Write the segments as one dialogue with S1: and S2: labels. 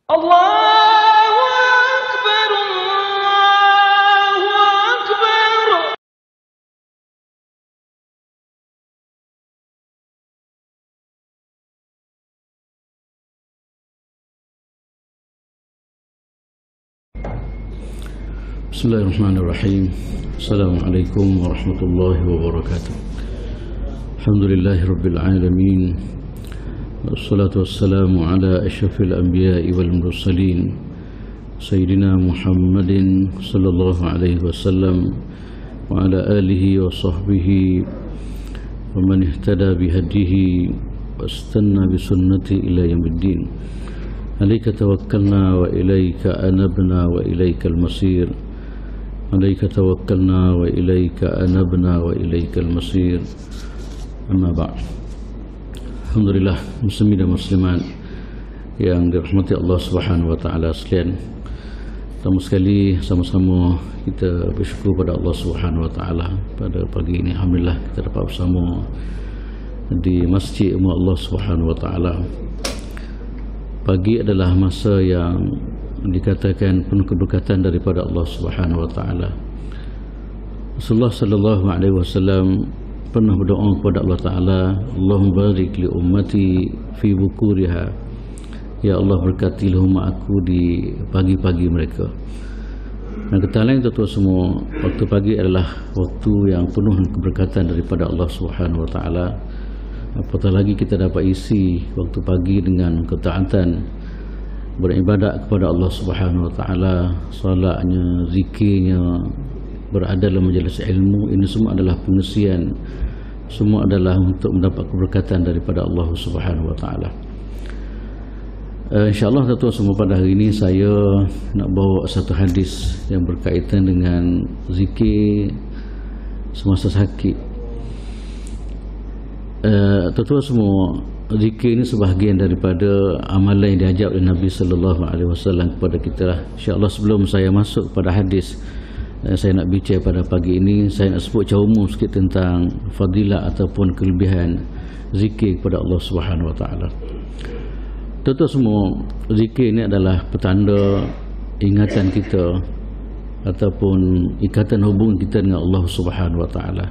S1: Allahu Akbar, Allahu Akbar.
S2: Bismillahirrahmanirrahim. Assalamualaikum warahmatullahi wabarakatuh. Alhamdulillahirabbil alamin. Wassalatu wassalamu ala asyrafil anbiya'i wal mursalin Sayyidina Muhammadin sallallahu alaihi wasallam wa ala alihi wa sahbihi wa man ihtada bihadihi wastanna bisunnati ila yaumiddin. Alaika tawakkalna wa ilaika anabna wa ilaikal masir. Alaika tawakkalna wa ilaika anabna wa ilaikal masir. Amma ba'd. Alhamdulillah, muslimin dan muslimat yang dirahmati Allah Subhanahu wa taala sekalian. Pertama sekali sama-sama kita bersyukur pada Allah Subhanahu wa taala pada pagi ini. Alhamdulillah kita dapat bersama di Masjid Allah Subhanahu wa taala. Pagi adalah masa yang dikatakan penuh keberkatan daripada Allah Subhanahu wa taala. Rasulullah sallallahu alaihi wasallam pernah berdoa kepada Allah Ta'ala, Allahumma barik li ummati fi bukuriha. Ya Allah, berkatilah umat aku di pagi-pagi mereka. Dan kata lain tuan-tuan semua, waktu pagi adalah waktu yang penuh dengan keberkatan daripada Allah Subhanahu wa taala. Apatah lagi kita dapat isi waktu pagi dengan ketaatan beribadat kepada Allah Subhanahu wa taala, solatnya, zikirnya, berada dalam majlis ilmu. Ini semua adalah pengisian, semua adalah untuk mendapat keberkatan daripada Allah Subhanahu wa taala. InsyaAllah tuan-tuan semua, pada hari ini saya nak bawa satu hadis yang berkaitan dengan zikir semasa sakit. Tuan-tuan semua, zikir ini sebahagian daripada amalan yang diajar oleh Nabi sallallahu alaihi wasallam kepada kita. InsyaAllah sebelum saya masuk pada hadis saya nak bincang pada pagi ini, saya nak sebut secara umum sikit tentang fadilah ataupun kelebihan zikir kepada Allah Subhanahu wa taala. Tuan-tuan semua, zikir ini adalah petanda ingatan kita ataupun ikatan hubungan kita dengan Allah Subhanahu wa taala.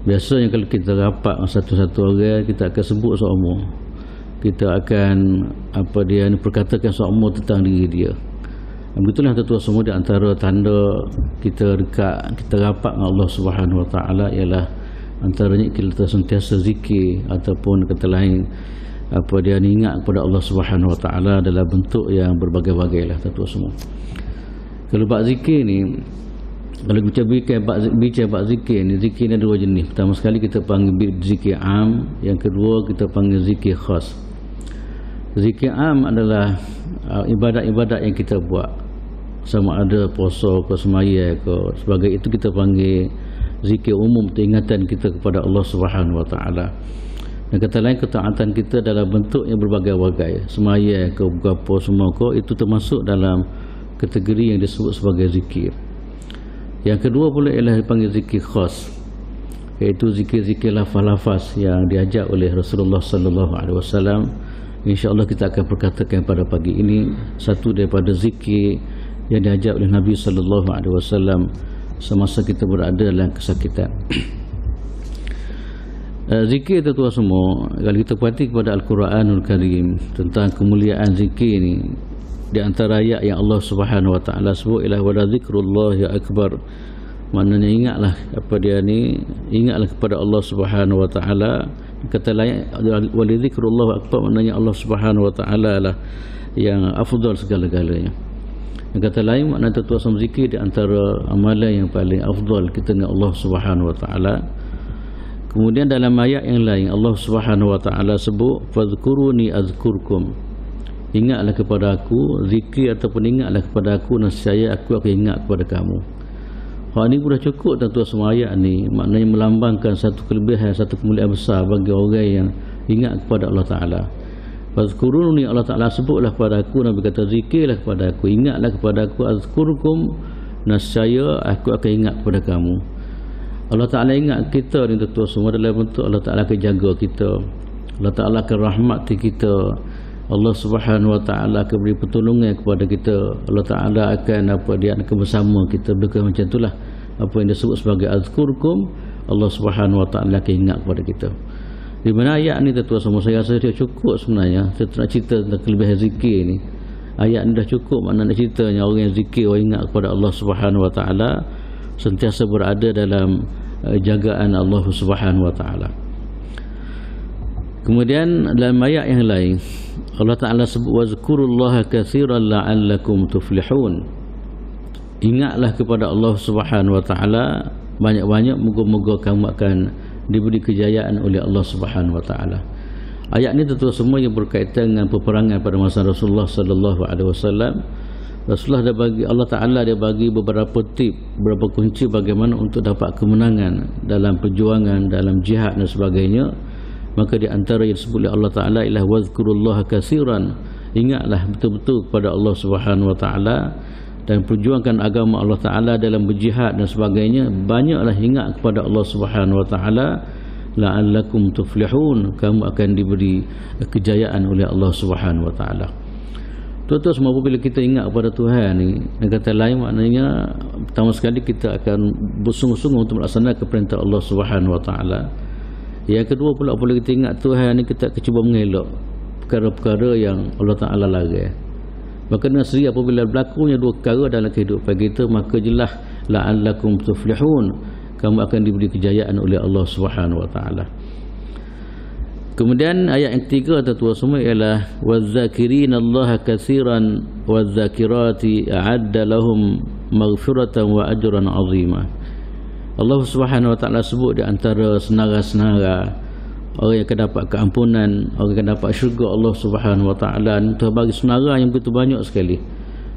S2: Biasanya kalau kita rapat satu-satu orang, kita akan sebut seumur, kita akan perkatakan seumur tentang diri dia. Begitulah tuan-tuan semua, di antara tanda kita dekat, kita rapat dengan Allah Subhanahu wa taala ialah antaranya kita sentiasa zikir ataupun kata lain ingat kepada Allah Subhanahu wa taala dalam bentuk yang berbagai-bagai lah tuan-tuan semua. Kalau bab zikir ni, kalau kita bincang bab zikir ni ada dua jenis. Pertama sekali kita panggil zikir am, yang kedua kita panggil zikir khas. Zikir am adalah ibadat-ibadat yang kita buat, sama ada puasa ke semaya ke sebagai itu, kita panggil zikir umum, ingatan kita kepada Allah Subhanahu wa taala. Dan kata lain, ketaatan kita dalam bentuk yang berbagai-bagai, semaya ke apa semua ke, itu termasuk dalam kategori yang disebut sebagai zikir. Yang kedua pula ialah dipanggil zikir khas, iaitu zikir-zikir lafaz-lafaz yang diajar oleh Rasulullah sallallahu alaihi wasallam. InsyaAllah kita akan perkatakan pada pagi ini satu daripada zikir yang diajar oleh Nabi sallallahu alaihi wasallam semasa kita berada dalam kesakitan. Zikir tuan-tuan semua, kalau kita perhati kepada Al-Quranul Karim tentang kemuliaan zikir ini, di antara ayat yang Allah Subhanahu wa taala sebut ialah wa dzikrullahi akbar. Maknanya ingatlah ingatlah kepada Allah Subhanahu wa taala. Kata lain, wa dzikrullahi akbar, maknanya Allah Subhanahu wa taala lah yang afdal segala-galanya. Kata lain, makna tuan-tuan semua, zikir di antara amalan yang paling afdal kita dengan Allah Subhanahu wa taala. Kemudian dalam ayat yang lain Allah Subhanahu wa taala sebut fadhkuruni azkurkum. Ingatlah kepada aku, zikir ataupun ingatlah kepada aku, nescaya aku akan ingat kepada kamu. Hal ini sudah cukup tuan-tuan semua. Ayat ni maknanya melambangkan satu kelebihan, satu kemuliaan besar bagi orang yang ingat kepada Allah Taala. Fazkuruni, Allah Taala sebutlah kepada aku, Nabi kata zikirlah kepada aku, ingatlah kepada aku, azkurkum, nescaya aku akan ingat kepada kamu. Allah Taala ingat kita ni tuan-tuan semua dalam bentuk Allah Taala akan jaga kita, Allah Taala akan rahmati kita, Allah Subhanahu wa taala akan beri pertolongan kepada kita. Allah taala akan dia akan bersama kita. Bukan macam itulah apa yang disebut sebagai azkurkum, Allah Subhanahu wa taala akan ingat kepada kita. Di mana ayat ni tuan semua, saya rasa dia cukup sebenarnya. Saya nak cerita tentang kelebihan zikir ni. Ayat ni dah cukup makna nak ceritanya orang yang zikir, orang ingat kepada Allah Subhanahu wa taala, sentiasa berada dalam jagaan Allah Subhanahu wa taala. Kemudian dalam ayat yang lain Allah Ta'ala sebut wazkurullaha katsiran la'allakum tuflihun. Ingatlah kepada Allah Subhanahu wa taala banyak-banyak, moga-moga kamu akan diberi kejayaan oleh Allah Subhanahu wa taala. Ayat ni tentu semua yang berkaitan dengan peperangan pada masa Rasulullah sallallahu alaihi wasallam. Rasulullah dia bagi, Allah Ta'ala dia bagi beberapa tip, beberapa kunci bagaimana untuk dapat kemenangan dalam perjuangan, dalam jihad dan sebagainya. Maka di antara yang disebut oleh Allah Ta'ala ialah wazkurullaha katsiran. Ingatlah betul-betul kepada Allah Subhanahu wa taala dan perjuangkan agama Allah Ta'ala dalam berjihad dan sebagainya. Banyaklah ingat kepada Allah Subhanahu wa taala, la'allakum tuflihun, kamu akan diberi kejayaan oleh Allah Subhanahu wa taala. Tuan-tuan semua, apabila kita ingat kepada Tuhan ni, dengan kata lain maknanya pertama sekali kita akan bersungguh-sungguh untuk melaksanakan perintah Allah Subhanahu wa taala. Yang kedua pula, apabila kita ingat Tuhan ni, kita akan cuba mengelak perkara-perkara yang Allah Ta'ala larang. Maka dengan sendiri apabila berlakunya dua perkara dalam kehidupan kita, maka jelas la'allakum tuflihun, kamu akan diberi kejayaan oleh Allah Subhanahu wa taala. Kemudian ayat yang ketiga tuan-tuan semua ialah wazakirinallaha katsiran wazakirati a'adda lahum maghfiratan wa ajran 'azima. Allah Subhanahu wa taala sebut di antara senara-senara orang yang akan dapat keampunan, orang yang akan dapat syurga Allah Subhanahu wa taala, Tuhan bagi senara yang begitu banyak sekali.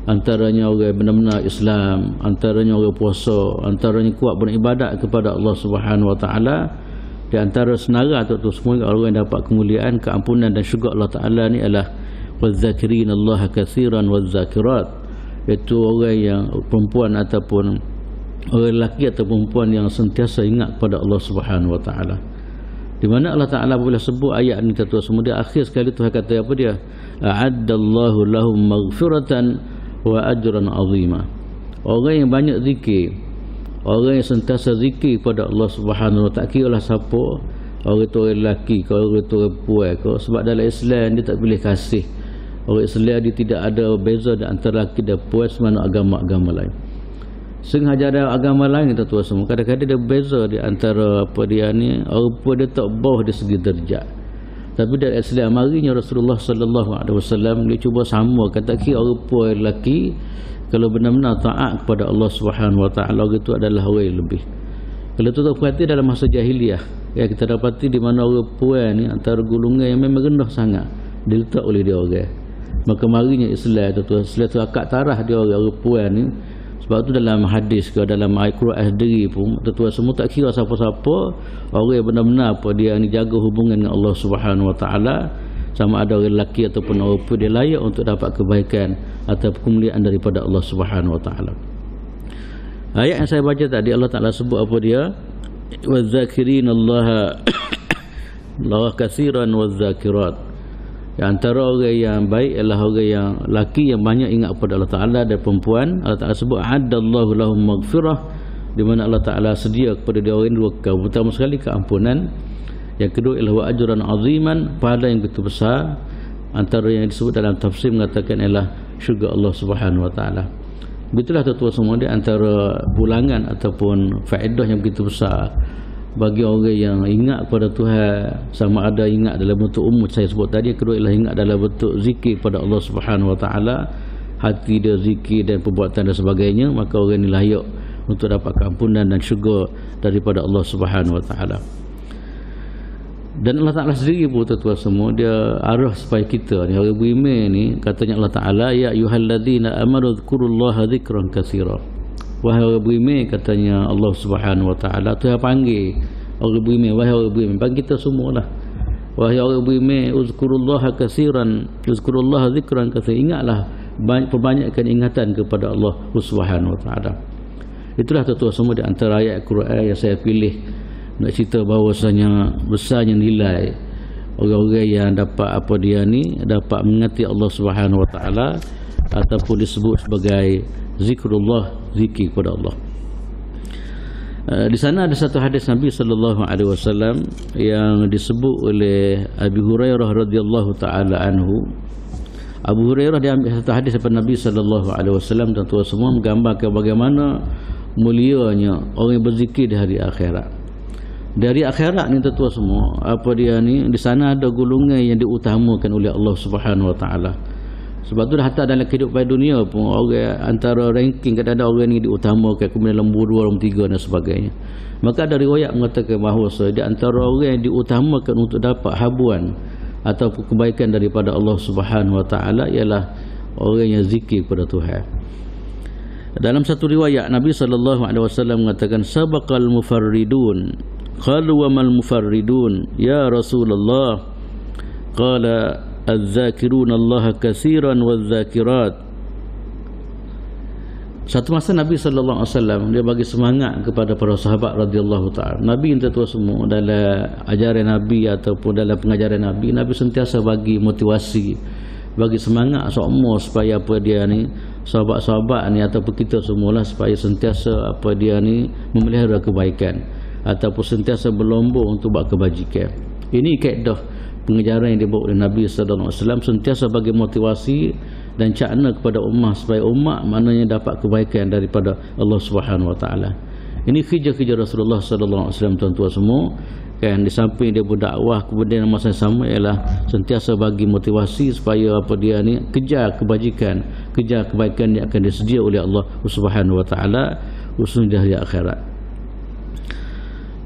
S2: Antaranya orang benar-benar Islam, antaranya orang puasa, antaranya kuat beribadat kepada Allah Subhanahu wa taala. Di antara senara tu semua orang yang dapat kemuliaan, keampunan dan syurga Allah taala ni adalah wazakirinallaha katsiran wazakirat, iaitu orang yang perempuan ataupun orang lelaki atau perempuan yang sentiasa ingat kepada Allah Subhanahu wa taala. Di mana Allah Taala boleh sebut ayat ni tuan semua, dia akhir sekali Tuhan kata apa dia? A'addallahu lahum maghfiratan wa ajran 'azima. Orang yang banyak zikir, orang yang sentiasa zikir kepada Allah Subhanahu wa taala, tak kiralah siapa, orang tu orang lelaki ke, orang tu orang perempuan ke, sebab dalam Islam dia tak boleh kasih. Orang Islam dia tidak ada beza di antara lelaki dan perempuan semana agama-agama lain. Sengaja ada agama lain tuan semua, kadang-kadang dia beza di antara apa dia ni, orang pun dia tak bawah dari segi darjat. Tapi dari Islam marinya Rasulullah sallallahu alaihi wasallam dia cuba samakan, tak kira orang pun lelaki, kalau benar-benar taat kepada Allah Subhanahu wa taala, itu adalah orang yang lebih. Kalau tu perhati dalam masa jahiliah, ya, kita dapati di mana orang puan ni antara golongan yang memang rendah sangat diletak oleh dia orang. Maka marinya Islam tu akak tarah dia orang puan ni. Sebab tu dalam hadis ke dalam ayat Quran sendiri pun tuan semua tak kira siapa-siapa, orang yang benar-benar apa dia ni jaga hubungan dengan Allah Subhanahu wa taala, sama ada orang lelaki ataupun orang perempuan, dia layak untuk dapat kebaikan atau kemuliaan daripada Allah Subhanahu wa taala. Ayat yang saya baca tadi Allah Taala sebut apa dia? Wazakirinallaha la katsiran wazakirat. Antara orang yang baik ialah orang yang laki yang banyak ingat kepada Allah Ta'ala, dan perempuan Allah Ta'ala sebut addallahu lahum maghfirah, di mana Allah Ta'ala sedia kepada dia orang dua perkara. Pertama sekali keampunan, yang kedua ialah wa ajran aziman, pahala yang begitu besar. Antara yang disebut dalam tafsir mengatakan ialah syurga Allah Subhanahu wa taala. Begitulah tuan-tuan semua, di antara pulangan ataupun faedah yang begitu besar bagi orang yang ingat kepada Tuhan, sama ada ingat dalam bentuk umum saya sebut tadi, kedua ialah ingat dalam bentuk zikir kepada Allah Subhanahu wa taala, hati dia zikir dan perbuatan dan sebagainya, maka orang ini layak untuk dapat keampunan dan syurga daripada Allah Subhanahu wa taala. Dan Allah Ta'ala sendiri pun tuan-tuan semua, dia arah supaya kita ni orang beriman ni, katanya Allah Ta'ala, ya ayyuhalladzina amanu dzkurullaha dzikran katsira. Wahai orang beriman, katanya Allah Subhanahu wa taala, Tuhan panggil orang beriman, wahai orang beriman, panggil kita semualah. Wahai orang beriman, uzkurullaha katsiran, uzkurullaha dzikran katsiran, ingatlah, perbanyakkan ingatan kepada Allah Subhanahu wa taala. Itulah tuan-tuan semua di antara ayat Quran yang saya pilih nak cerita bahawasanya besarnya nilai orang-orang yang dapat apa dia ni, dapat mengingati Allah Subhanahu wa taala ataupun disebut sebagai zikrullah, zikir kepada Allah. Di sana ada satu hadis Nabi sallallahu alaihi wasallam yang disebut oleh Abu Hurairah radhiyallahu taala anhu. Abu Hurairah dia ambil satu hadis daripada Nabi sallallahu alaihi wasallam, dan tuan semua menggambarkan bagaimana mulianya orang yang berzikir di hari akhirat. Dari akhirat ni tuan semua, apa dia ni, di sana ada golongan yang diutamakan oleh Allah Subhanahu wa taala. Sebab tu dah hatta dalam kehidupan dunia pun orang antara ranking kadang-kadang orang ni diutamakan, kemudian nombor 2, nombor 3 dan sebagainya. Maka ada riwayat mengatakan bahawa di antara orang yang diutamakan untuk dapat habuan ataupun kebaikan daripada Allah Subhanahu wa taala ialah orang yang zikir kepada Tuhan. Dalam satu riwayat Nabi sallallahu alaihi wasallam mengatakan sabaqal mufarridun. Qalu wa mal mufarridun ya Rasulullah? Qala az-zakiruna Allah katsiran waz-zakirat. Satu masa Nabi sallallahu alaihi wasallam dia bagi semangat kepada para sahabat radhiyallahu taala. Nabi yang tua semua dalam ajaran Nabi ataupun dalam pengajaran Nabi, Nabi sentiasa bagi motivasi, bagi semangat semua supaya apa dia ni, sahabat-sahabat ni ataupun kita semualah supaya sentiasa apa dia ni memelihara kebaikan ataupun sentiasa berlomba untuk buat kebajikan. Ini kaedah pengajaran yang dibawa oleh Nabi sallallahu alaihi wasallam, sentiasa bagi motivasi dan cakna kepada umat supaya umat maknanya dapat kebaikan daripada Allah Subhanahu wa taala. Ini kerja-kerja Rasulullah sallallahu alaihi wasallam tuan-tuan semua, kan, di samping dia berdakwah, kemudian masa yang sama ialah sentiasa bagi motivasi supaya apa dia ni kejar kebajikan, kejar kebaikan yang akan disedia oleh Allah Subhanahu wa taala khususnya di akhirat.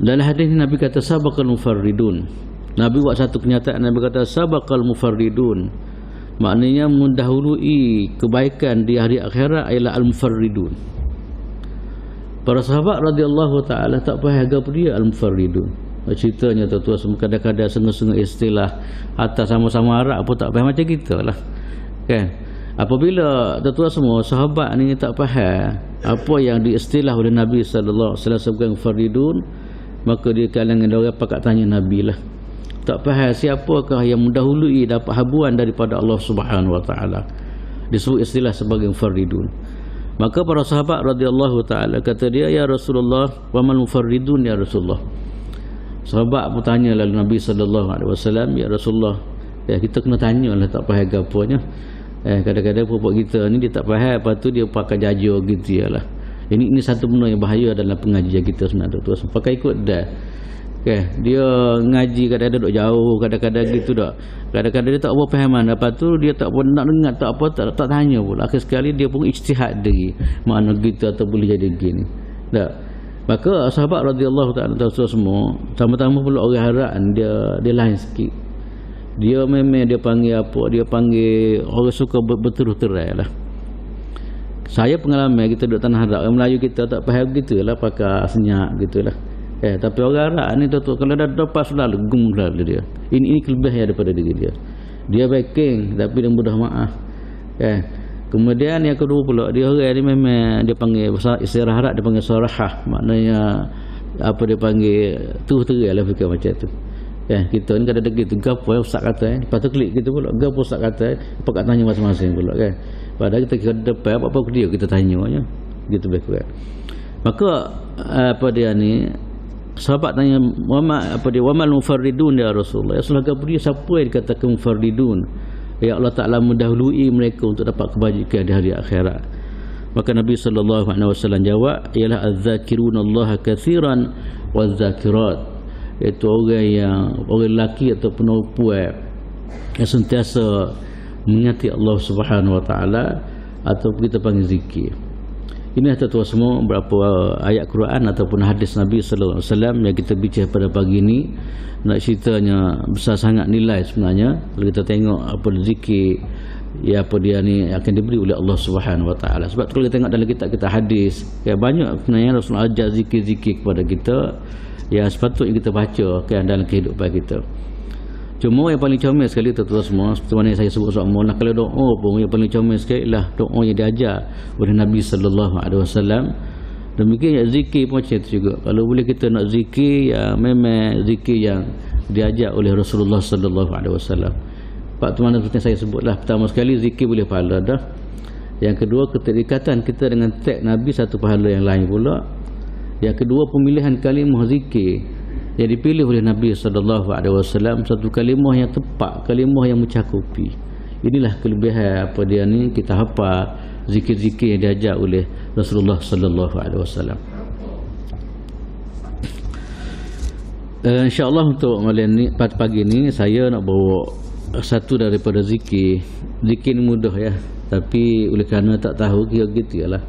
S2: Dalam hadis ini Nabi kata sabaqal mufarridun. Nabi buat satu kenyataan, Nabi kata sabaqal mufarridun. Maknanya mendahului kebaikan di hari akhirat ialah al-mufarridun. Para sahabat radhiyallahu taala tak faham apa dia al-mufarridun. Ceritanya tuan-tuan semua kadang-kadang sengah-sengah istilah hatta sama-sama Arab pun tak faham macam kita lah, kan. Apabila tuan-tuan semua sahabat ni tak faham apa yang diistilah oleh Nabi sallallahu alaihi wasallam sebagai mufarridun, maka dia kalangan orang pakat tanya Nabi lah. Tak faham siapakah yang mendahului dapat habuan daripada Allah Subhanahu wa taala, disebut istilah sebagai mufarridun. Maka para sahabat radhiyallahu taala kata dia, ya Rasulullah, wa mal mufarridun ya Rasulullah. Sahabat bertanya lalu Nabi sallallahu alaihi wasallam, ya Rasulullah, ya kita kena tanyalah tak faham gaponya. Kadang-kadang puak kita ni dia tak faham, lepas tu dia pakai jaja gitu lah. Ini satu benda yang bahaya dalam pengajian kita sebenarnya tuan. Pakai ikut dah. Okay. Dia ngaji kadang-kadang duduk jauh, kadang-kadang gitu dak. Kadang-kadang dia tak apa fahaman, lepas tu dia tak pun nak dengar, tak apa, tak tanya pula. Akhir sekali dia pun ijtihad diri, mana gitu atau boleh jadi gini. Tak. Maka sahabat radhiyallahu taala semua, sama-sama pula orang harap dia lain sikit. Dia memang dia panggil apa? Dia panggil orang suka berterus terang lah. Saya pengalaman kita duduk tanah Arab, orang Melayu kita tak faham gitulah, pakai senyap gitulah. Tapi orang Arab ni tu kalau dah dapat selalu gum selalu dia. Ini kelebihan daripada diri dia. Dia backing tapi dia mudah maaf. Kemudian yang kedua pula, dia orang ni memang dia panggil istilah Arab dia panggil sarahah, maknanya apa dia panggil tu teranglah fikir macam tu. Kita ni kadang-kadang gitu, gapo ustaz kata, lepas tu klik gitu pula, gapo ustaz kata, pakat tanya masing-masing pula kan. Padahal kita kira depan apa dia kita tanyanya. Gitu baik kan. Maka apa dia ni sahabat tanya wamal mufarridun ya Rasulullah. Ya Rasulullah, dia siapa yang dikatakan mufarridun? Ya Allah Ta'ala mendahului mereka untuk dapat kebajikan di hari akhirat. Maka Nabi sallallahu alaihi wasallam jawab, ialah az-zakiruna Allah katsiran waz-zakirat. Itu orang lelaki ataupun perempuan yang sentiasa mengingati Allah Subhanahu wa taala ataupun kita panggil zikir. Ini tuan-tuan semua beberapa ayat Quran ataupun hadis Nabi sallallahu alaihi wasallam yang kita bincang pada pagi ini. Nak ceritanya besar sangat nilai sebenarnya kalau kita tengok apa zikir ya apa dia ni akan diberi oleh Allah Subhanahu wa taala. Sebab kalau kita tengok dalam kitab kita hadis, ya banyak sebenarnya Rasulullah ajar zikir-zikir kepada kita yang sepatutnya kita baca kan dalam kehidupan kita. Cuma yang paling comel sekali tuan-tuan semua, seperti mana saya sebut semua, kalau doa pun yang paling comel sekali lah doa yang diajar oleh Nabi sallallahu alaihi wasallam Demikian zikir pun macam tu juga. Kalau boleh kita nak zikir yang memang zikir yang diajak oleh Rasulullah sallallahu alaihi wasallam. Pak tu mana seperti saya sebutlah, pertama sekali zikir boleh pahala dah. Yang kedua, keterikatan kita dengan teks Nabi satu pahala yang lain pula. Yang kedua, pemilihan kalimah zikir yang dipilih oleh Nabi sallallahu alaihi wasallam satu kalimah yang tepat, kalimah yang mencakupi. Inilah kelebihan apa dia ni, kita hafal zikir-zikir yang diajak oleh Rasulullah sallallahu alaihi wasallam. InsyaAllah untuk malam ni, pagi ni saya nak bawa satu daripada zikir. Zikir ni mudah ya, tapi oleh kerana tak tahu kira gitu lah.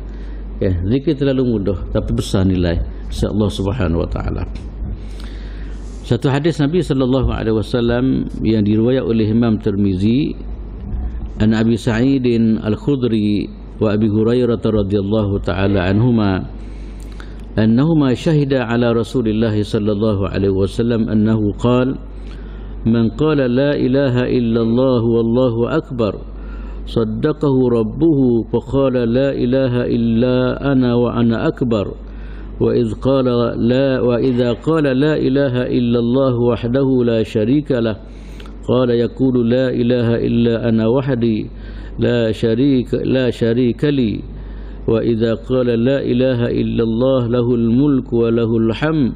S2: Okay. Zikir terlalu mudah tapi besar nilai insya-Allah Subhanahu wa taala. Satu hadis Nabi sallallahu alaihi wasallam yang diriwayat oleh Imam Tirmizi, an Abi Sa'id Al-Khudri wa Abi Hurairah radhiyallahu taala anhuma أنهما شهدا على رسول الله صلى الله عليه وسلم أنه قال من قال لا إله إلا الله والله أكبر صدقه ربه فقال لا إله إلا أنا وأنا أكبر وإذا قال لا إله إلا الله وحده لا شريك له قال يقول لا إله إلا أنا وحدي لا شريك لي وإذا قال لا إله إلا الله له الملك وله الحمد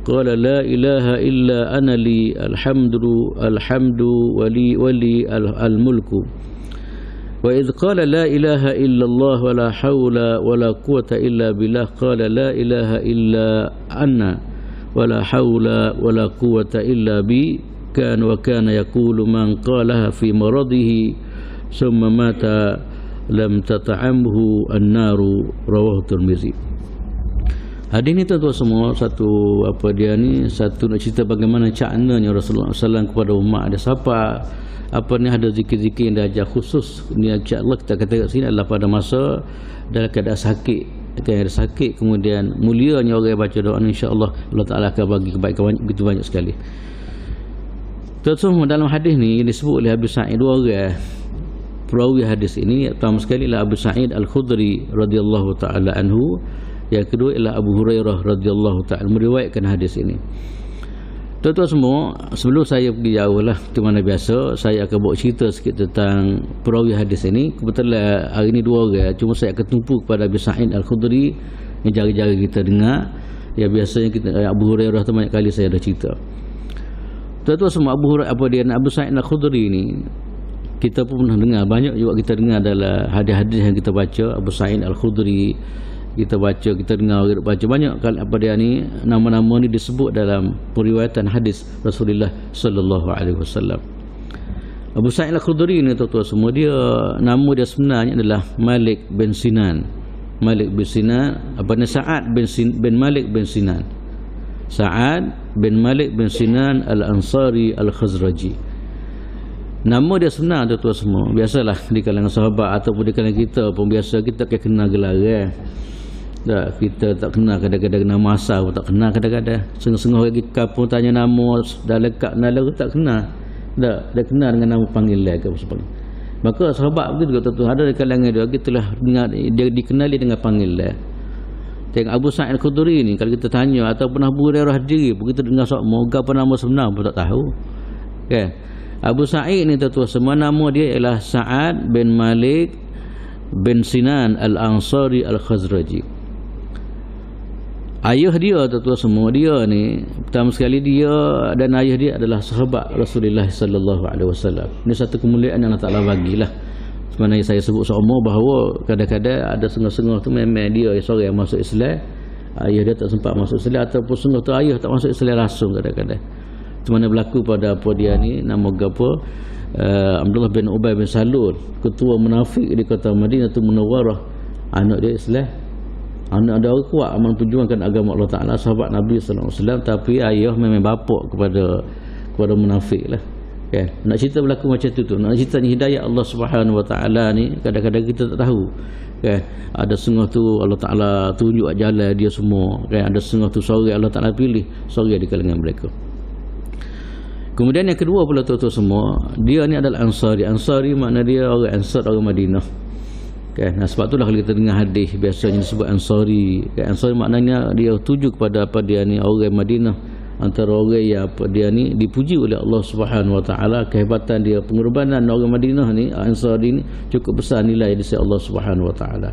S2: قال لا إله إلا أنا لي الحمد ولي الملك وإذ قال لا إله إلا الله ولا حول ولا قوة إلا بالله قال لا إله إلا أنا ولا حول ولا قوة إلا بي وكان يقول من قالها في مرضه ثم مات lam tata'amhu an-naru, rawahu Tirmizi. Hadis ni tuan-tuan semua satu apa dia ni, satu nak cerita bagaimana caknanya Rasulullah SAW kepada umat ada siapa apa ni, ada zikir-zikir yang diajar khusus ni insya-Allah kita kata kat sini adalah pada masa dalam keadaan sakit. Ketika ada sakit kemudian mulianya orang yang baca doa ni, insya-Allah Allah Taala akan bagi kebaikan begitu banyak sekali. Tuan-tuan, dalam hadis ni disebut oleh Abu Sa'id dua orang perawi hadis ini. Pertama sekali ialah Abu Sa'id Al-Khudri radhiyallahu taala anhu, yang kedua ialah Abu Hurairah radhiyallahu taala meriwayatkan hadis ini. Tuan-tuan semua, sebelum saya pergi jauh lah seperti mana biasa, saya akan bawa cerita sikit tentang perawi hadis ini. Kebetulan hari ini dua orang, cuma saya akan tumpu kepada Abu Sa'id Al-Khudri yang jari-jari kita dengar. Yang biasanya kita Abu Hurairah tu banyak kali saya dah cerita. Tuan-tuan semua, Abu Sa'id Al-Khudri ini kita pun pernah dengar, banyak juga kita dengar adalah hadis-hadis yang kita baca. Abu Sa'id Al-Khudri kita baca, kita dengar orang baca banyak kali apa dia ni, nama-nama ni disebut dalam periwayatan hadis Rasulullah sallallahu alaihi wasallam. Abu Sa'id Al-Khudri ni tuan-tuan semua, dia nama dia sebenarnya adalah Malik bin Sinan. Malik bin Sinan, apa ni, Sa'ad bin Malik bin Sinan. Sa'ad bin Malik bin Sinan Al-Ansari Al-Khazraji. Nama dia sebenar tuan-tuan semua. Biasalah di kalangan sahabat ataupun di kalangan kita pun biasa kita akan kenal gelar tak, kita tak kenal kadang-kadang nama asal pun tak kenal kadang-kadang. Setengah-setengah orang kita pun tanya nama dah lekat nala tak kenal. Tak, dia kenal dengan nama panggilan ke apa sebagainya. Maka sahabat begitu juga tuan-tuan, ada di kalangan dia kita lah dengar dia dikenali dengan panggilan. Tengok Abu Sa'id Al-Khudri ni, kalau kita tanya ataupun Abu Hurairah diri pun kita dengar apa nama sebenar pun tak tahu. Kan? Abu Sa'id ni tuan-tuan semua, nama dia ialah Sa'ad bin Malik bin Sinan Al-Ansari Al-Khazraji. Ayah dia tuan-tuan semua, dia ni pertama sekali dia dan ayah dia adalah sahabat Rasulullah sallallahu alaihi wasallam. Ini satu kemuliaan yang Allah Taala bagilah. Sebenarnya saya sebut seumur bahawa kadang-kadang ada setengah-setengah tu memang dia seorang yang masuk Islam, ayah dia tak sempat masuk Islam, ataupun setengah tu ayah tak masuk Islam langsung kadang-kadang. Mana berlaku pada apa dia ni, nama apa, Abdullah bin Ubay bin Salul, ketua munafik di kota Madinah tu Munawwarah. Anak dia Islam, anak dia orang kuat memperjuangkan agama Allah Ta'ala, sahabat Nabi sallallahu alaihi wasallam, tapi ayah memang bapak kepada munafik lah. Kan? Nak cerita berlaku macam tu, nak cerita ni hidayah Allah Subhanahu wa Ta'ala ni kadang-kadang kita tak tahu. Kan? Ada setengah tu Allah Ta'ala tunjuk jalan dia semua. Kan? Ada setengah tu sore Allah Ta'ala pilih sore di kalangan mereka. Kemudian yang kedua pula tuan-tuan semua, dia ni adalah Ansari. Ansari makna dia orang Ansar, orang Madinah. kan. Nah, sebab itulah kalau kita dengar hadis biasanya disebut Ansari, kan. Ansari maknanya dia tuju kepada apa dia ni orang Madinah, antara orang yang apa dia ni dipuji oleh Allah Subhanahu Wa Taala, kehebatan dia, pengorbanan orang Madinah ni Ansari ni cukup besar nilai di sisi Allah Subhanahu Wa Taala.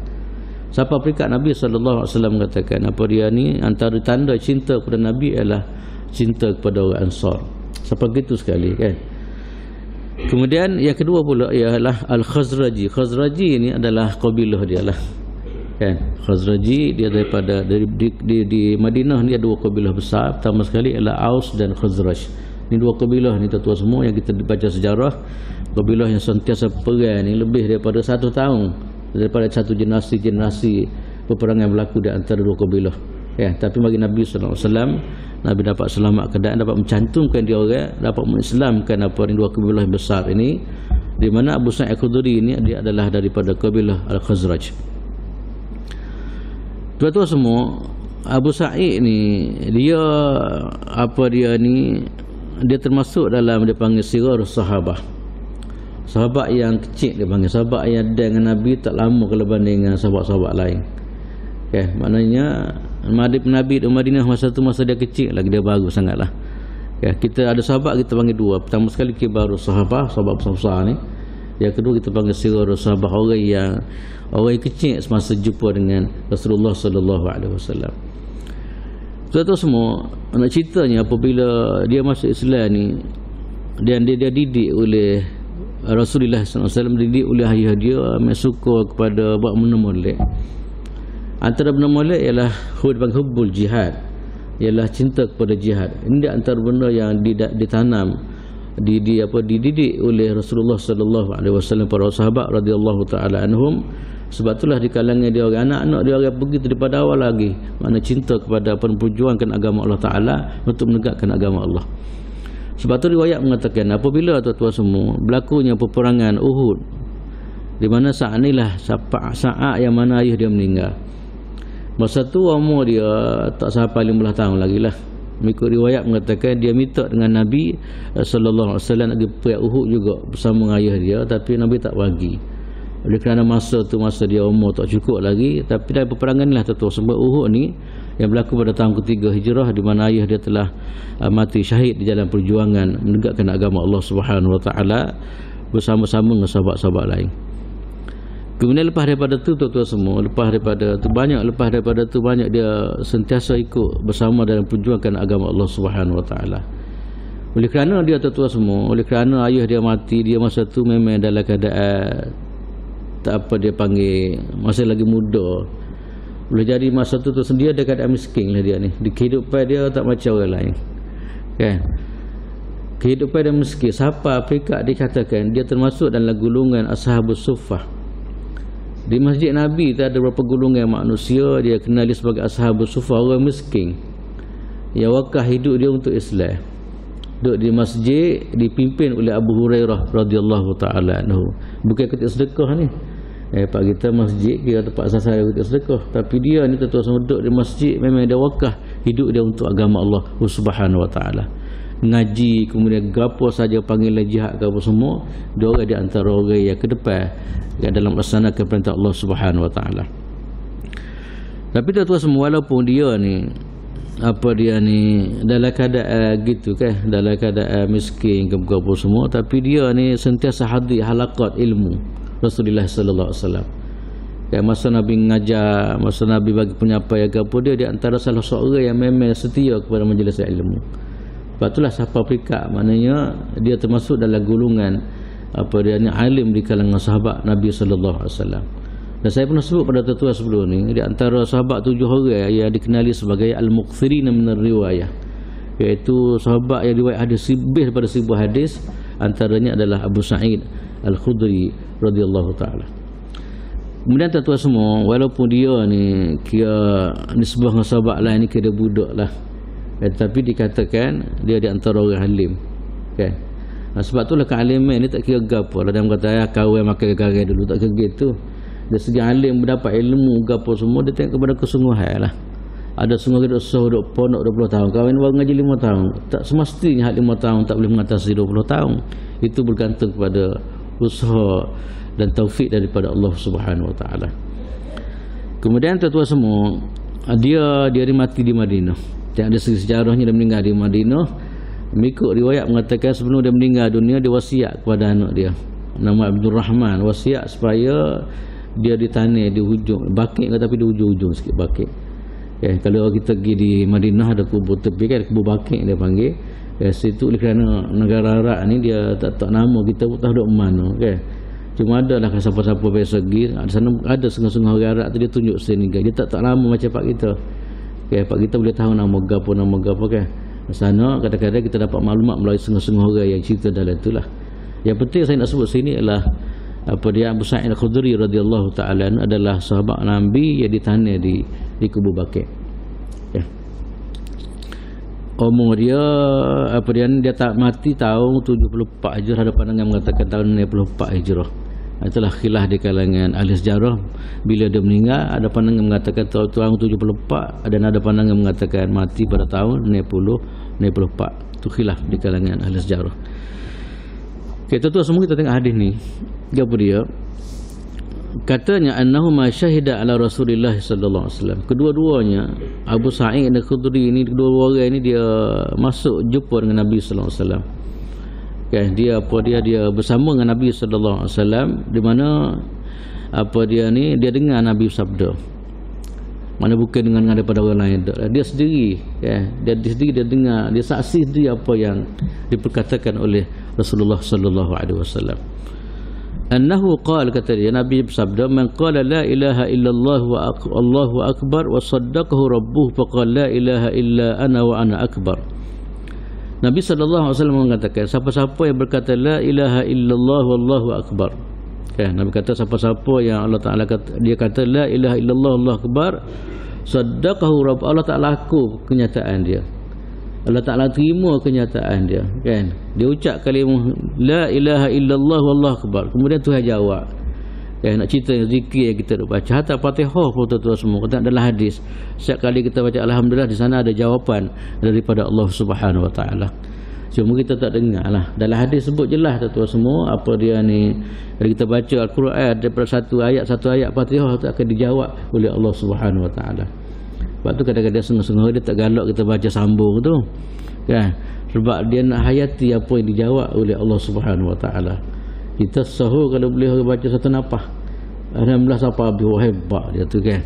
S2: Siapa peringkat Nabi sallallahu alaihi wasallam mengatakan apa dia ni antara tanda cinta kepada Nabi ialah cinta kepada orang Ansar. Siapa gitu sekali, kan. Kemudian yang kedua pula ialah Al-Khazraji. Khazraji ini adalah kabilah dia lah, kan. Khazraji dia daripada di Madinah ni ada dua kabilah besar. Pertama sekali ialah Aus dan Khazraj. Ini dua kabilah ni tuan-tuan semua yang kita baca sejarah, kabilah yang sentiasa perang ni lebih daripada 1 tahun, daripada satu generasi peperangan berlaku di antara dua kabilah, ya. Tapi bagi Nabi sallallahu alaihi wasallam, Nabi dapat selamat keadaan, dapat mencantumkan dia orang, dapat mengislamkan apa ni dua kabilah besar ini, di mana Abu Sa'id Al-Khudri ini dia adalah daripada kabilah Al-Khazraj. Tuan-tuan semua, Abu Sa'id ni dia dia termasuk dalam dia panggil sirar sahabah. Sahabat yang kecil dia panggil, sahabat yang dengan Nabi tak lama kalau banding dengan sahabat-sahabat lain. Okay, maknanya Nabi di Madinah masa tu masa dia kecil lagi, dia baru sangatlah. Okay, kita ada sahabat kita panggil dua. Pertama sekali kibaru sahabat, sahabat besar-besar ni. Yang kedua kita panggil sigaru sahabat, orang yang kecil semasa jumpa dengan Rasulullah sallallahu alaihi wasallam. Tuan-tuan semua, nak ceritanya apabila dia masuk Islam ni, dan dia didik oleh Rasulullah sallallahu alaihi wasallam, didik oleh ayah dia, suka kepada buat benda molek. Antara benda molek ialah hubbul jihad, ialah cinta kepada jihad. Ini antara benda yang ditanam dididik oleh Rasulullah sallallahu alaihi wasallam para sahabat radhiyallahu taala anhum. Sebab itulah di kalangan dia orang anak-anak dia orang begitu daripada awal lagi, mana cinta kepada memperjuangkan agama Allah Taala, untuk menegakkan agama Allah. Sebab tu riwayat mengatakan apabila tuan-tuan semua berlakunya peperangan Uhud, di mana saat inilah saat yang mana ayah dia meninggal. Masa tu umur dia tak sampai 15 tahun lagi lah. Mengikut riwayat mengatakan dia minta dengan Nabi sallallahu alaihi wasallam pergi perang Uhud juga bersama dengan ayah dia, tapi Nabi tak bagi. Oleh kerana masa tu masa dia umur tak cukup lagi. Tapi dalam peperangan ni lah tuan-tuan semua, Uhud ni yang berlaku pada tahun ketiga Hijrah, di mana ayah dia telah mati syahid di jalan perjuangan menegakkan agama Allah Subhanahu Wa Taala bersama-sama dengan sahabat-sahabat lain. Kemudian lepas daripada tu tuan-tuan semua, lepas daripada tu banyak dia sentiasa ikut bersama dalam perjuangan agama Allah Subhanahu Wa Taala. Oleh kerana dia tuan-tuan semua, oleh kerana ayah dia mati, dia masa tu memang dalam keadaan tak apa dia panggil, masih lagi muda. Boleh jadi masa tu sendiri dia keadaan miskin lah dia ni. Di kehidupan dia tak macam orang lain, kan. Kehidupan dia miskin. Siapa Afrika dikatakan dia termasuk dalam golongan Ashabus Suffah. Di Masjid Nabi tu ada beberapa golongan manusia dia kenali sebagai Ashabus Suffah, orang miskin yang wakaf hidup dia untuk Islam. Duduk di masjid dipimpin oleh Abu Hurairah radhiyallahu taala anhu. Bukan ketika sedekah ni. Pak kita masjid kira tempat sasaran ketika sedekah, tapi dia ni tuan-tuan semua duduk di masjid memang dia wakaf hidup dia untuk agama Allah Subhanahu Wa Taala. Ngaji, kemudian gapo saja panggilan jihad ke apa semua, dia orang di antara orang yang ke depan yang dalam melaksanakan perintah Allah Subhanahu Wa Taala. Tapi tuan-tuan semua, walaupun dia ni dalam keadaan gitu kan, dalam keadaan miskin ke apa semua, tapi dia ni sentiasa hadir halaqat ilmu Rasulullah sallallahu alaihi wasallam. Kan masa Nabi mengajar, masa Nabi bagi penyampaian ke apa, dia di antara salah seorang yang memang setia kepada majlis ilmu. Sebab itulah siapa peringkat, maknanya dia termasuk dalam golongan dia ni alim di kalangan sahabat Nabi sallallahu alaihi wasallam. Dan saya pernah sebut pada tuan-tuan sebelum ni, di antara sahabat 7 orang yang dikenali sebagai al-muqthirina min riwayah, iaitu sahabat yang riwayat hadis lebih daripada 1000 hadis, antaranya adalah Abu Sa'id Al-Khudri radhiyallahu taala. Kemudian tuan-tuan semua, walaupun dia ni kira nisbah dengan sahabat lain ni kira budak lah, tapi dikatakan dia di antara orang alim, kan. Sebab itulah kealiman ni tak kira gapo lah. Dia kata kawan makan garam dulu, tak kira gitu. Dari segi alim mendapat ilmu gapo semua, dia tengok kepada kesungguhan lah. Ada sungguh duduk duduk pondok 20 tahun, kawan baru ngaji 5 tahun, tak semestinya hak 5 tahun tak boleh mengatasi 20 tahun. Itu bergantung kepada usaha dan taufik daripada Allah Subhanahu wa taala. Kemudian tuan-tuan semua, dia mati di Madinah. Yang ada sejarahnya dia meninggal di Madinah. Mengikut riwayat mengatakan sebelum dia meninggal dunia, dia wasiat kepada anak dia nama Abdul Rahman, wasiat supaya dia ditanam di hujung Baqi, tapi di hujung-hujung sikit Baqi. Kalau kita pergi di Madinah ada kubur tepi kan, kubur Baqi dia panggil. Situ kerana negara Arab ni dia tak nama kita pun tahu duk mana kan. Cuma ada lah siapa-siapa biasa pergi, di sana ada setengah-setengah orang Arab tu dia tunjuk sini kan. Dia tak nama macam pak kita. Pak kita boleh tahu nama gapo kan. Di sana kadang-kadang kita dapat maklumat melalui setengah-setengah orang yang cerita dalam itulah. Yang penting saya nak sebut sini ialah dia Abu Sa'id Al-Khudri radhiyallahu taala adalah sahabat Nabi yang ditanam di kubur Baqi. Umur dia dia tak mati tahun 74 Hijrah, ada pandangan mengatakan tahun 64 Hijrah. Itulah khilaf di kalangan ahli sejarah bila dia meninggal. Ada pandangan mengatakan tahun 74 dan ada pandangan mengatakan mati pada tahun 64. Itu khilaf di kalangan ahli sejarah. Kita tu semua kita tengok hadis ni. Apa dia? Katanya annahu ma syahida ala Rasulillah sallallahu alaihi wasallam. Kedua-duanya Abu Sa'id dan Khudri ini, kedua orang ini dia masuk jumpa dengan Nabi sallallahu alaihi wasallam. Dia bersama dengan Nabi sallallahu alaihi wasallam di mana dia dengar Nabi sabda. Mana bukan dengan daripada orang lain. Dia sendiri dia dengar, dia saksi sendiri apa yang diperkatakan oleh Rasulullah sallallahu alaihi wasallam. Annahu qala, kata dia Nabi bersabda, man qala la ilaha illallah wa Allahu akbar wa saddaqahu rabbuhu faqala la ilaha illa ana wa ana akbar. Nabi sallallahu alaihi wasallam mengatakan siapa-siapa yang berkata la ilaha illallah wallahu akbar. Nabi kata siapa-siapa yang Allah Taala kata, dia kata la ilaha illallah wallahu akbar, saddaqahu rabb, Allah Taala aku kenyataan dia. Allah Ta'ala terima kenyataan dia kan. Dia ucap kalimah la ilaha illallah wallahu akbar, kemudian Tuhan jawab nak cerita zikir yang kita baca. Hatta Fatihah pun tuan-tuan semua kata dalam hadis, setiap kali kita baca alhamdulillah di sana ada jawapan daripada Allah Subhanahu wa taala. Cuma kita tak dengar lah. Dalam hadis sebut jelas tuan-tuan semua apa dia ni. Kalau kita baca Al-Quran daripada satu ayat Fatihah tu akan dijawab oleh Allah Subhanahu wa taala. Sebab tu kadang-kadang setengah-setengah dia tak galak kita baca sambung tu kan, sebab dia nak hayati apa yang dijawab oleh Allah Subhanahu wa taala. Kita sahur kalau boleh baca satu nafas, alhamdulillah sampai habis, hebat dia tu kan.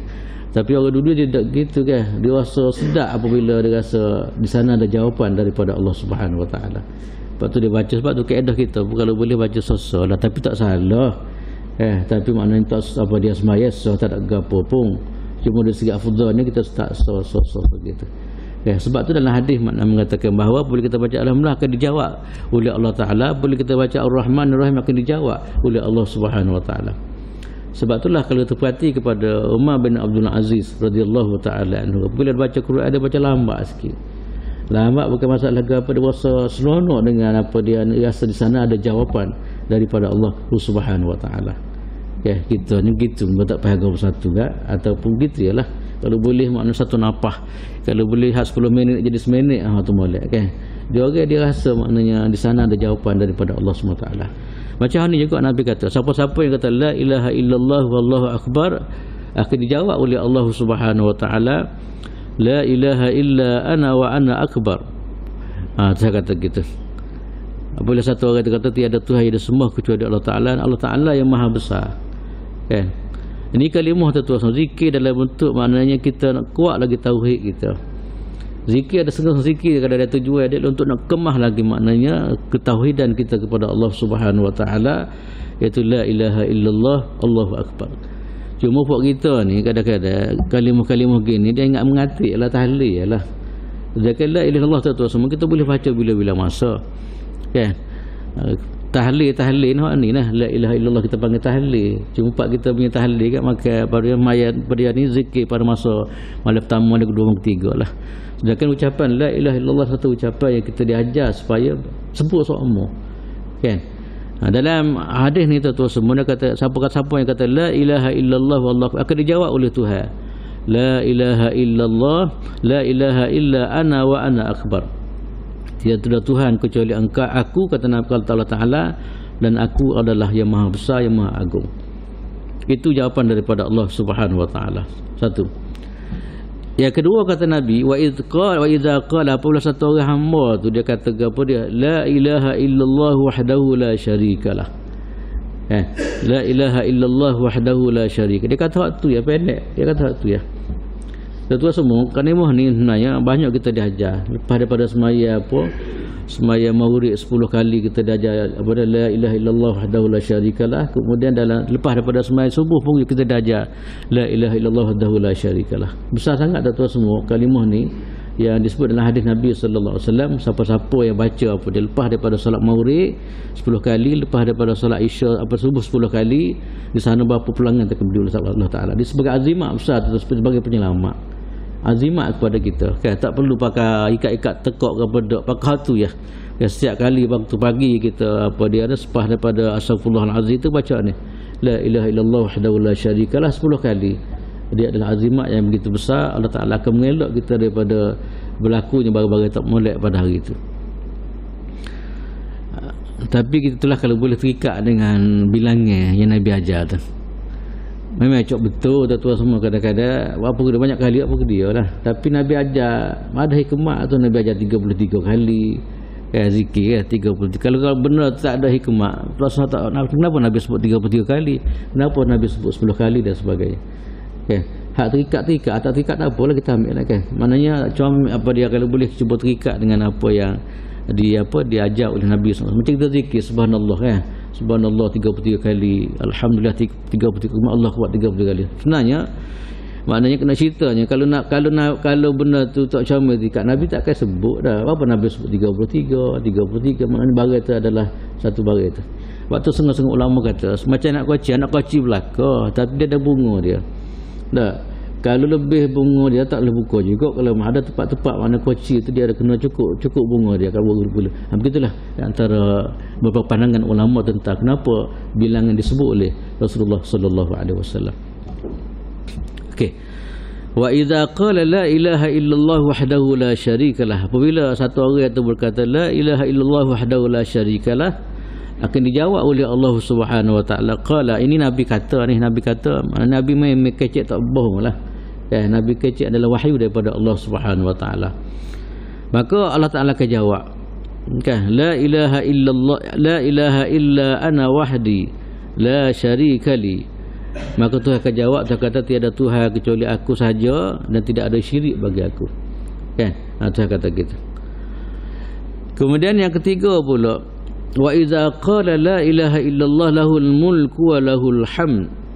S2: Tapi orang dulu dia tak gitu kan, dia rasa sedap apabila dia rasa di sana ada jawapan daripada Allah Subhanahu wa taala. Sebab tu dia baca, sebab tu kaedah kita kalau boleh baca sosok lah, tapi tak salah tapi maknanya tak dia semayas tak ada gapo pun. Cuma dari segi afdhalnya kita tak so begitu. Sebab tu dalam hadis makna mengatakan bahawa boleh kita baca alhamdulillah akan dijawab oleh Allah Taala, boleh kita baca Ar-Rahman Ar-Rahim akan dijawab oleh Allah Subhanahu wa taala. Sebab itulah kalau terperhati kepada Umar bin Abdul Aziz radhiyallahu taala anhu, bila baca Quran dia baca lambat sikit. Lambat bukan masalah apa, dia rasa seronok dengan apa dia rasa di sana ada jawapan daripada Allah Subhanahu wa taala. Kita ni gitu, tak payah bersatu kan, ataupun gitu yalah. Kalau boleh makna satu nafas, kalau boleh 10 minit jadi seminit tu molek kan. Dia rasa maknanya di sana ada jawapan daripada Allah SWT. Macam ni juga Nabi kata, siapa-siapa yang kata la ilaha illallah wallahu akbar akan dijawab oleh Allah Subhanahu wa taala la ilaha illa ana wa ana akbar. Saya kata gitu. Apabila satu orang kata tiada Tuhan yang semua kecuali Allah Taala, Allah Taala yang maha besar kan. Ini kalimah tuan-tuan, zikir dalam bentuk maknanya kita nak kuat lagi tauhid kita. Zikir ada setengah zikir kadang ada tujuan dia untuk nak kemah lagi maknanya ketauhidan kita kepada Allah Subhanahu wa taala, iaitu la ilaha illallah Allahu akbar. Cuma buat kita ni kadang-kadang kalimah-kalimah gini dia ingat mengatik lah, tahlil lah. Jadi la ilaha illallah tuan-tuan semua kita boleh baca bila-bila masa kan. Tahlil ni lah, la ilaha illallah kita panggil tahlil. Cuma pak kita punya tahlil kan, maka pada mayat pada ni zikir pada masa malam pertama, malam kedua, malam ketiga lah. Sedangkan ucapan la ilaha illallah satu ucapan yang kita diajar supaya sebut semua kan. Dalam hadis ni tuan-tuan semua dia kata siapa yang kata la ilaha illallah wallahu akan dijawab oleh Tuhan. La ilaha illallah, la ilaha illa ana wa ana akbar. Tiada Tuhan kecuali engkau, aku, kata Nabi Allah Ta'ala, dan aku adalah yang maha besar, yang maha agung. Itu jawapan daripada Allah Subhanahu wa taala. Satu. Yang kedua kata Nabi, wa idza qala, apabila satu orang hamba tu dia kata apa dia? La ilaha illallah wahdahu la syarikalah. La ilaha illallah wahdahu la syarika. Dia kata hak tu ya, pendek. Dia kata hak tu ya. Tuan-tuan semua, kalimah ni sebenarnya banyak kita diajar. Lepas daripada semaya semaya Maghrib 10 kali kita diajar apa dia, la ilaha illallah wahdahu la syarikalah. Kemudian lepas daripada semaya subuh pun kita diajar la ilaha illallah wahdahu la syarikalah. Besar sangat tuan-tuan semua kalimah ni yang disebut dalam hadis Nabi sallallahu alaihi wasallam. Siapa-siapa yang baca apa dia lepas daripada solat Maghrib 10 kali, lepas daripada solat Isya subuh 10 kali, di sana berapa pulangan terkabul oleh Allah Taala. Dia sebagai azimat besar, sebagai penyelamat. Azimat kepada kita kan, tak perlu pakai ikat-ikat tekak ke pedok, pakai tu ya. Setiap kali waktu pagi kita apa dia ada sepah daripada astagfirullahalazim itu baca ni la ilaha illallah wahdahu la syarikalah 10 kali. Dia adalah azimat yang begitu besar. Allah Taala akan mengelak kita daripada berlakunya barang-barang tak molek pada hari itu. Tapi kita itulah kalau boleh terikat dengan bilangan yang Nabi ajar tu. Memang cok betul tuan-tuan semua, kadang-kadang apa dia banyak kali apa ke dia lah. Tapi Nabi ajar ada hikmah tu, Nabi ajar 33 kali zikir 33. Kalau benar tak ada hikmah, Rasulullah tak, kenapa Nabi sebut 33 kali? Kenapa Nabi sebut 10 kali dan sebagainya? Hak terikat, tak terikat tak apalah, kita ambil lah kan. Maknanya cuma apa dia kalau boleh cuba terikat dengan apa yang diajar oleh Nabi SAW. Macam kita zikir subhanallah kan. Subhanallah 33 kali, alhamdulillah 33 kali, Allah kuat 33 kali. Sebenarnya maknanya kena ceritanya kalau benda tu tak comel kat Nabi tak akan sebut dah. Apa Nabi sebut 33 maknanya barang itu adalah satu barang itu. Waktu setengah-setengah ulama kata macam anak koci belaka tapi dia ada bunga dia. Tak. Kalau lebih bunga dia tak boleh buka juga. Kalau ada tempat-tempat mana koci tu dia ada kena cukup bunga dia kalau boleh. Begitulah antara beberapa pandangan ulama tentang kenapa bilangan disebut oleh Rasulullah sallallahu alaihi wasallam. Okey. Wa idza qala la ilaha illallah wahdahu la syarikalah. Apabila satu orang itu berkata la ilaha illallah wahdahu la syarikalah, akan dijawab oleh Allah Subhanahu wa taala. Qala, ini Nabi kata, Nabi memang kecek tak bohong lah. Nabi kecek adalah wahyu daripada Allah Subhanahu wa taala. Maka Allah Taala akan jawab kan, la ilaha illallah, la ilaha illa ana wahdi la syarika li. Maka Tuhan akan jawab, Tuhan kata tiada Tuhan kecuali aku sahaja dan tidak ada syirik bagi aku kan. Tuhan kata gitu. Kemudian yang ketiga pula, wa idza qala la ilaha illallah lahul mulku wa lahul hamd.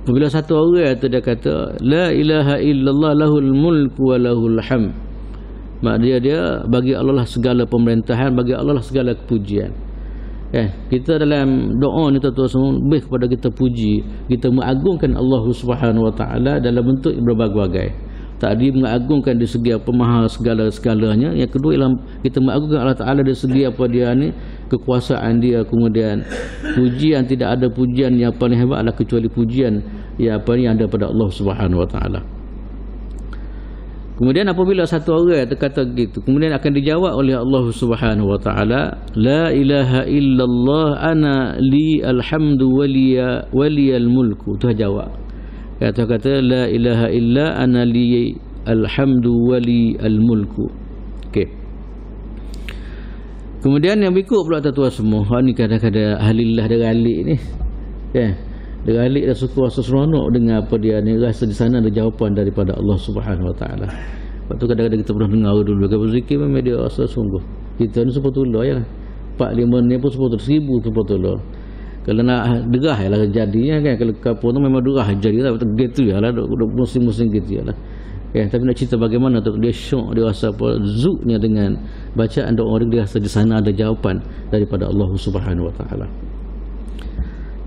S2: Apabila satu orang itu dia kata la ilaha illallah lahul mulku wa lahul hamd, maknanya dia bagi Allah lah segala pemerintahan, bagi Allah lah segala kepujian. Kita dalam doa ni tuan-tuan semua lebih kepada kita puji, kita mengagungkan Allah Subhanahu wa taala dalam bentuk berbagai-bagai. Tadi mengagungkan di segi apa maha segala-segalanya. Yang kedua ialah kita mengagungkan Allah Taala dari segi apa dia ni, kekuasaan dia. Kemudian pujian, tidak ada pujian yang paling hebat adalah kecuali pujian yang ada pada Allah Subhanahu wa taala. Kemudian apabila satu orang kata gitu, kemudian akan dijawab oleh Allah Subhanahu wa taala, la ilaha illallah ana li alhamdu waliyal mulku. Tuhan jawab. Kata la ilaha illa ana li alhamdu waliyal mulku. Okey. Kemudian yang berikut pula tuan-tuan semua, ni kadang-kadang ahlillah dia galik ni. Dia galik dah suka rasa seronok dengan apa dia ni, rasa di sana ada jawapan daripada Allah Subhanahu wa taala. Waktu kadang-kadang kita pernah dengar dulu kalau berzikir memang dia rasa sungguh. Kita ni sepatutnya ya. 4-5 ni pun sepatutnya 1000 sepatutnya. Kalau nak derah lah jadinya kan, kalau kapur tu memang derah jadi lah gitu ya lah, musim-musim gitu ya lah. Tapi nak cerita bagaimana tu dia syok, dia rasa apa zuknya dengan bacaan doa dia rasa di sana ada jawapan daripada Allah Subhanahu wa taala.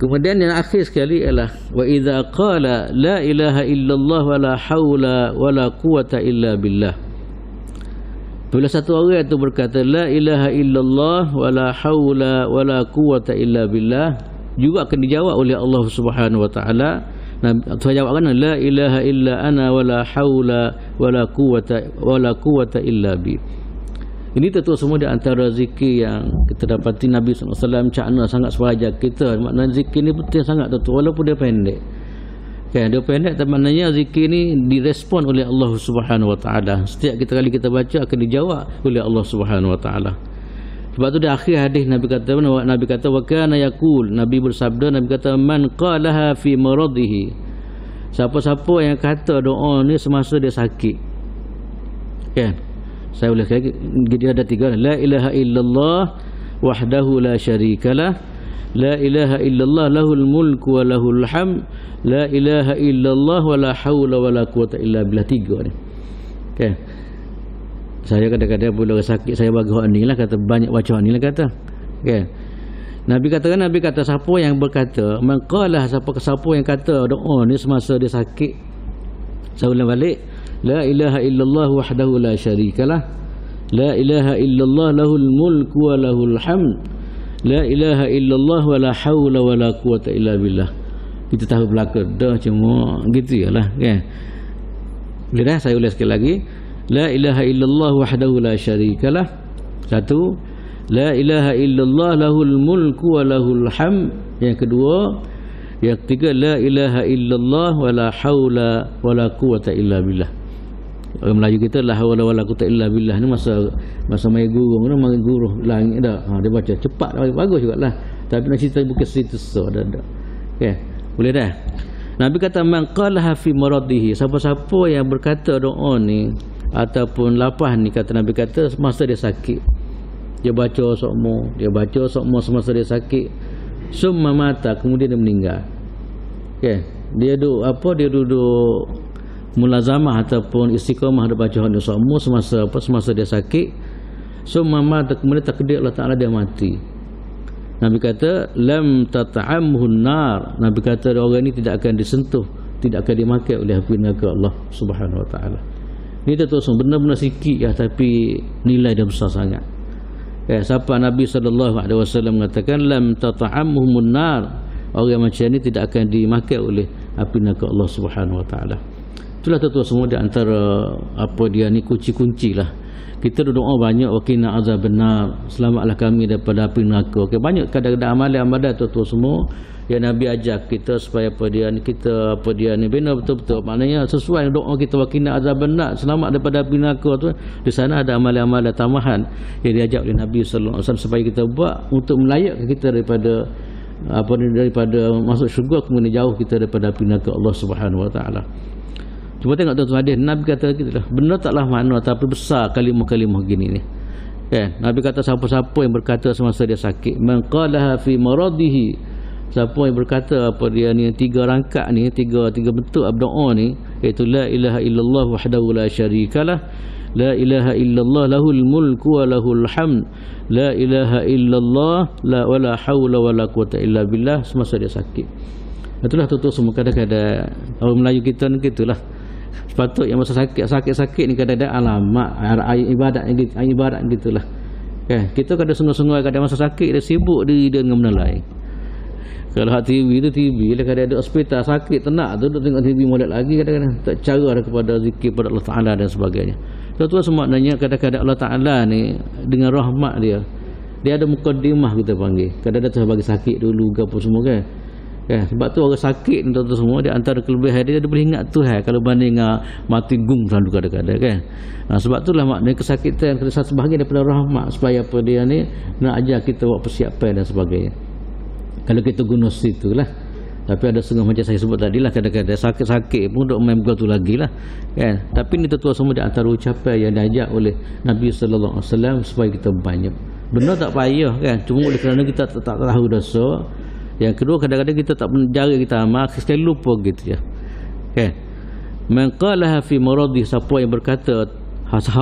S2: Kemudian yang akhir sekali ialah wa idza qala la ilaha illallah wala haula wala quwata illa billah. Bila satu orang itu berkata la ilaha illallah wala haula wala quwata illa billah, juga akan dijawab oleh Allah Subhanahu wa taala. Tuhan jawabkan la ilaha illa ana wala haula wala quwata illa bi. Ini tentu semua di antara zikir yang kita dapati Nabi SAW cakna sangat sewajar kita. Maknanya zikir ni penting sangat tentu, walaupun dia pendek. Kan, dia pendek tapi maknanya zikir ni direspon oleh Allah Subhanahu Wa Taala. Setiap kali kita baca akan dijawab oleh Allah Subhanahu Wa Taala. Sebab tu di akhir hadis Nabi kata wa kana yaqul, Nabi bersabda, Nabi kata man qalaha fi maradihi. Siapa-siapa yang kata doa ni semasa dia sakit. Kan? Saya boleh kata dia ada 3, la ilaha illallah wahdahu la syarikalah, la ilaha illallah lahul mulku wa lahul hamd, la ilaha illallah wa la haula wa la quwata illa billah. 3 ni. Kan? Saya kadang-kadang bila sakit saya bagi hak ni lah, kata banyak baca hak ni lah kata. Kan? Nabi kata siapa yang berkata, maqalah, siapa yang kata doa ni semasa dia sakit. Saya ulang balik, la ilaha illallah wahdahu la syarikalah, la ilaha illallah lahul mulku wa lahul hamd, la ilaha illallah wa la haula wa la quwata illa billah. Kita tahu belakang dah cuma gitu yalah kan. Boleh dah saya ulas sekali lagi. La ilaha illallah wahdahu la syarikalah. 1. La ilaha illallah lahul mulku wa lahul hamd. Yang kedua, yang ketiga, la ilaha illallah wa la haula wa la quwata illa billah. Orang Melayu kita la haula wa la quwata illa billah ni masa mai guru langit dah. Dia baca cepat bagus jugalah. Tapi nak cerita bukan cerita so dah. Okey. Boleh dah. Nabi kata man qalaha fi maradihi, siapa-siapa yang berkata doa ni ataupun lapah ni, kata Nabi kata semasa dia sakit. Dia baca sokmo semasa dia sakit. Summa mata, kemudian dia meninggal. Okey. Dia duduk mulazamah ataupun istiqamah dia baca hadis sokmo semasa dia sakit. Summa mata, kemudian takdir Allah Taala dia mati. Nabi kata lam tat'amhun nar. Nabi kata orang ini tidak akan disentuh, tidak akan dimakan oleh api neraka Allah Subhanahu Wa Taala. Ini tentu benar-benar sikit ya, tapi nilai dia besar sangat. Siapa Nabi SAW mengatakan lam tat'amhumun nar, orang macam ni tidak akan dimakan oleh api neraka Allah Subhanahu Wa Taala. Itulah tentu semua di antara apa dia ni kunci-kunci lah. Kita doa banyak, waqina azabannar, selamatlah kami daripada api neraka. Okey, banyak kadang-kadang amalan-amalan tu semua yang Nabi ajar kita supaya kita bina betul-betul. Maknanya sesuai doa kita, waqina azabannar, selamat daripada api neraka tu. Di sana ada amalan-amalan tambahan yang diajar oleh Nabi sallallahu alaihi wasallam supaya kita buat untuk melayakkan kita daripada masuk syurga, kemudian jauh kita daripada api neraka Allah Subhanahu Wa Taala. Cuba tengok tuan-tuan hadis, Nabi kata gitulah, benar taklah makna tapi besar kalimah-kalimah gini ni. Kan? Nabi kata siapa-siapa yang berkata semasa dia sakit, man qalaha fi maradihi, siapa yang berkata apa dia ni 3 rangkap ni, 3 bentuk doa ni, iaitu la ilaha illallah wahdahu la syarikalah, la ilaha illallah lahul mulku wa lahul hamd, la ilaha illallah la wala haula wala quwata illa billah, semasa dia sakit. Itulah tutup semua. Kadang-kadang orang Melayu kita ni gitulah. Sepatutnya masa sakit ni kadang-kadang alamat ibadat gitulah. Kita kadang sungguh-sungguh, kadang masa sakit dia sibuk diri dia dengan benda lain. Kalau hak TV tu TV lah, kadang ada hospital sakit tenak tu duk tengok TV molek lagi, kadang-kadang tak cara kepada zikir pada Allah Taala dan sebagainya. Itu semaknanya kadang-kadang Allah Taala ni dengan rahmat dia ada mukaddimah kita panggil. Kadang-kadang bagi sakit dulu ke apa semua kan. Sebab tu orang sakit ni tu semua, dia antara kelebihan dia boleh ingat Tuhan kalau banding mati gung selalu kadang-kadang kan. Sebab itulah maknanya kesakitan satu bahagian daripada rahmat supaya apa dia ni nak ajar kita buat persiapan dan sebagainya. Kalau kita guna situ lah. Tapi ada setengah macam saya sebut tadi lah, kadang-kadang sakit-sakit pun duk main begitu lagi lah kan. Tapi ni tentu semua di antara ucapan yang diajak oleh Nabi sallallahu alaihi wasallam supaya kita banyak. Benar tak payah kan, cuma oleh kerana kita tak tahu dosa. Yang kedua, kadang-kadang kita tak menjaga kita amal, sekali lupa gitu ya. Kan? Man qalaha fi maradi, siapa yang berkata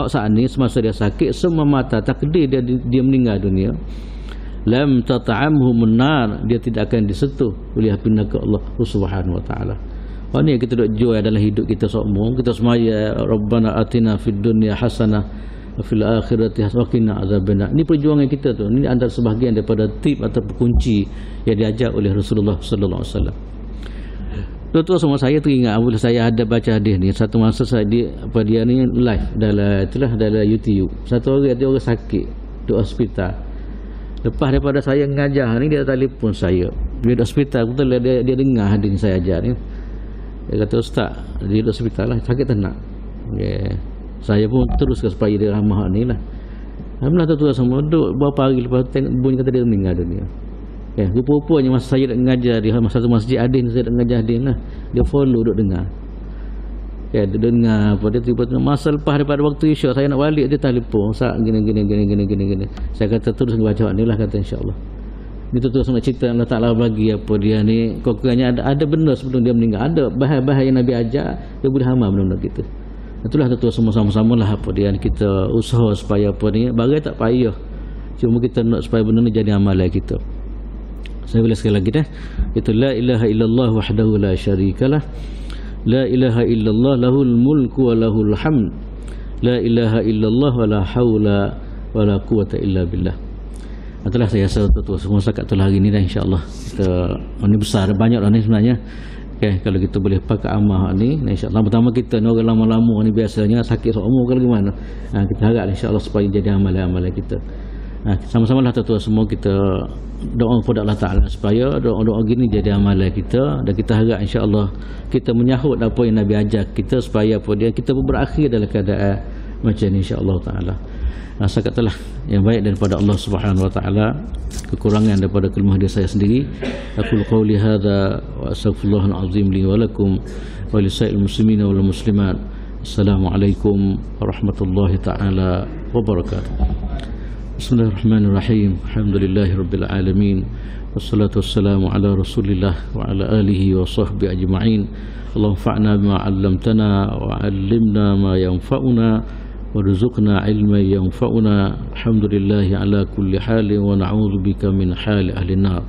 S2: saat ni semasa dia sakit, semua mata takdir dia meninggal dunia, lam tat'amhumun nar, dia tidak akan disentuh oleh api neraka Allah Subhanahu Wa Taala. Ini yang kita duk jual dalam hidup kita semua. Kita semaya Rabbana atina fid dunya hasanah wa fil akhirati hasanah wa qina azabannar. Ini perjuangan kita tu. Ini antara sebahagian daripada tip atau kunci yang diajar oleh Rasulullah sallallahu alaihi wasallam. Tuan-tuan semua, saya teringat apabila saya ada baca hadis ni, satu masa saya dia ni live dalam YouTube. Satu orang dia orang sakit di hospital. Lepas daripada saya mengajar ni, dia telefon saya. Dia di hospital, betul dia dengar hadis saya ajar ni. Dia kata, "Ustaz, dia di hospital lah, sakit tenang." Okay. Saya pun teruskan supaya dia ramah ni lah. Alhamdulillah tuan-tuan semua, duduk beberapa hari lepas tengok bunyi kata dia meninggal dunia. Rupa-rupanya masa saya nak mengajar di satu masjid Adin, saya nak mengajar Adin lah, dia follow duduk dengar. Dia dengar apa, dia tiba-tiba masa lepas daripada waktu isyak saya nak balik, dia telefon, "Ustaz, gini." Saya kata terus baca ni lah, kata insya-Allah. Ini tu nak cerita Allah Ta'ala bagi apa dia ni, kurangnya ada benda sebelum dia meninggal, ada bahaya-bahaya yang Nabi ajar, dia boleh amal benda-benda kita. Itulah tu semua sama-sama lah apa dia ni, kita usaha supaya apa ni, bagai tak payah, cuma kita nak supaya benda ni jadi amalan kita. Saya boleh sekali lagi dah. Itu la ilaha illallah wahdahu la syarikalah. La ilaha illallah lahul mulku wa lahul hamd. La ilaha illallah wa la haula wa la quwata illa billah. Itulah saya rasa untuk semua sakat tu hari ni dah, insya-Allah. Kita ni besar banyak dah ni sebenarnya. Okay, kalau kita boleh pakai amal ni, insya-Allah. Pertama kita ni orang lama-lama ni biasanya sakit seumur ke gimana. Kita harap insya-Allah supaya jadi amalan-amalan kita. Sama-sama lah tuan-tuan semua, kita doa kepada Allah Ta'ala supaya doa-doa gini jadi amalan kita, dan kita harap insya-Allah kita menyahut apa yang Nabi ajar kita supaya apa dia kita berakhir dalam keadaan macam ni insya-Allah Ta'ala. Katalah yang baik daripada Allah Subhanahu Wa Ta'ala, kekurangan daripada kelemahan diri saya sendiri. Aqul qawli hadza wa astaghfirullahal azim li wa lakum wa lisa'il muslimina wal muslimat. Assalamualaikum warahmatullahi taala wabarakatuh. Bismillahirrahmanirrahim. Alhamdulillahirabbil alamin. Wassalatu wassalamu ala Rasulillah wa ala alihi wa sahbihi ajma'in. Allahumma fa'na bima 'allamtana wa 'allimna ma yanfa'una warzuqna 'ilman yanfa'una. Alhamdulillahi ala kulli halin wa na'udzu bika min hali ahli an-nar.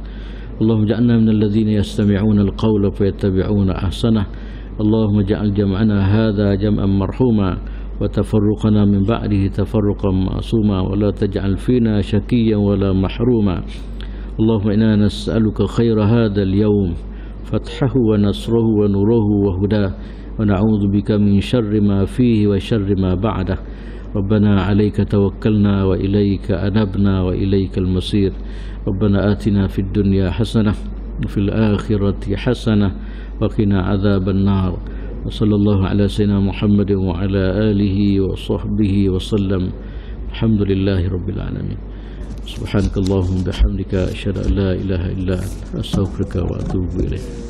S2: Allahumma ja'alna minal ladzina yastami'una al-qawla fayattabi'una ahsanah. Allahumma ja'al jam'ana hadza jam'an marhuma وتفرقنا من بعده تفرقا معصوما ولا تجعل فينا شقيا ولا محروما. اللهم إنا نسألك خير هذا اليوم فتحه ونصره ونوره وهداه ونعوذ بك من شر ما فيه وشر ما بعده. ربنا عليك توكلنا وإليك أنبنا وإليك المصير. ربنا آتنا في الدنيا حسنة وفي الآخرة حسنة وقنا عذاب النار. وصلى الله على سيدنا محمد وعلى آله وصحبه وسلم. الحمد لله رب العالمين. سبحانك اللهم وبحمدك أشهد أن لا إله إلا أنت أستغفرك وأتوب إليك.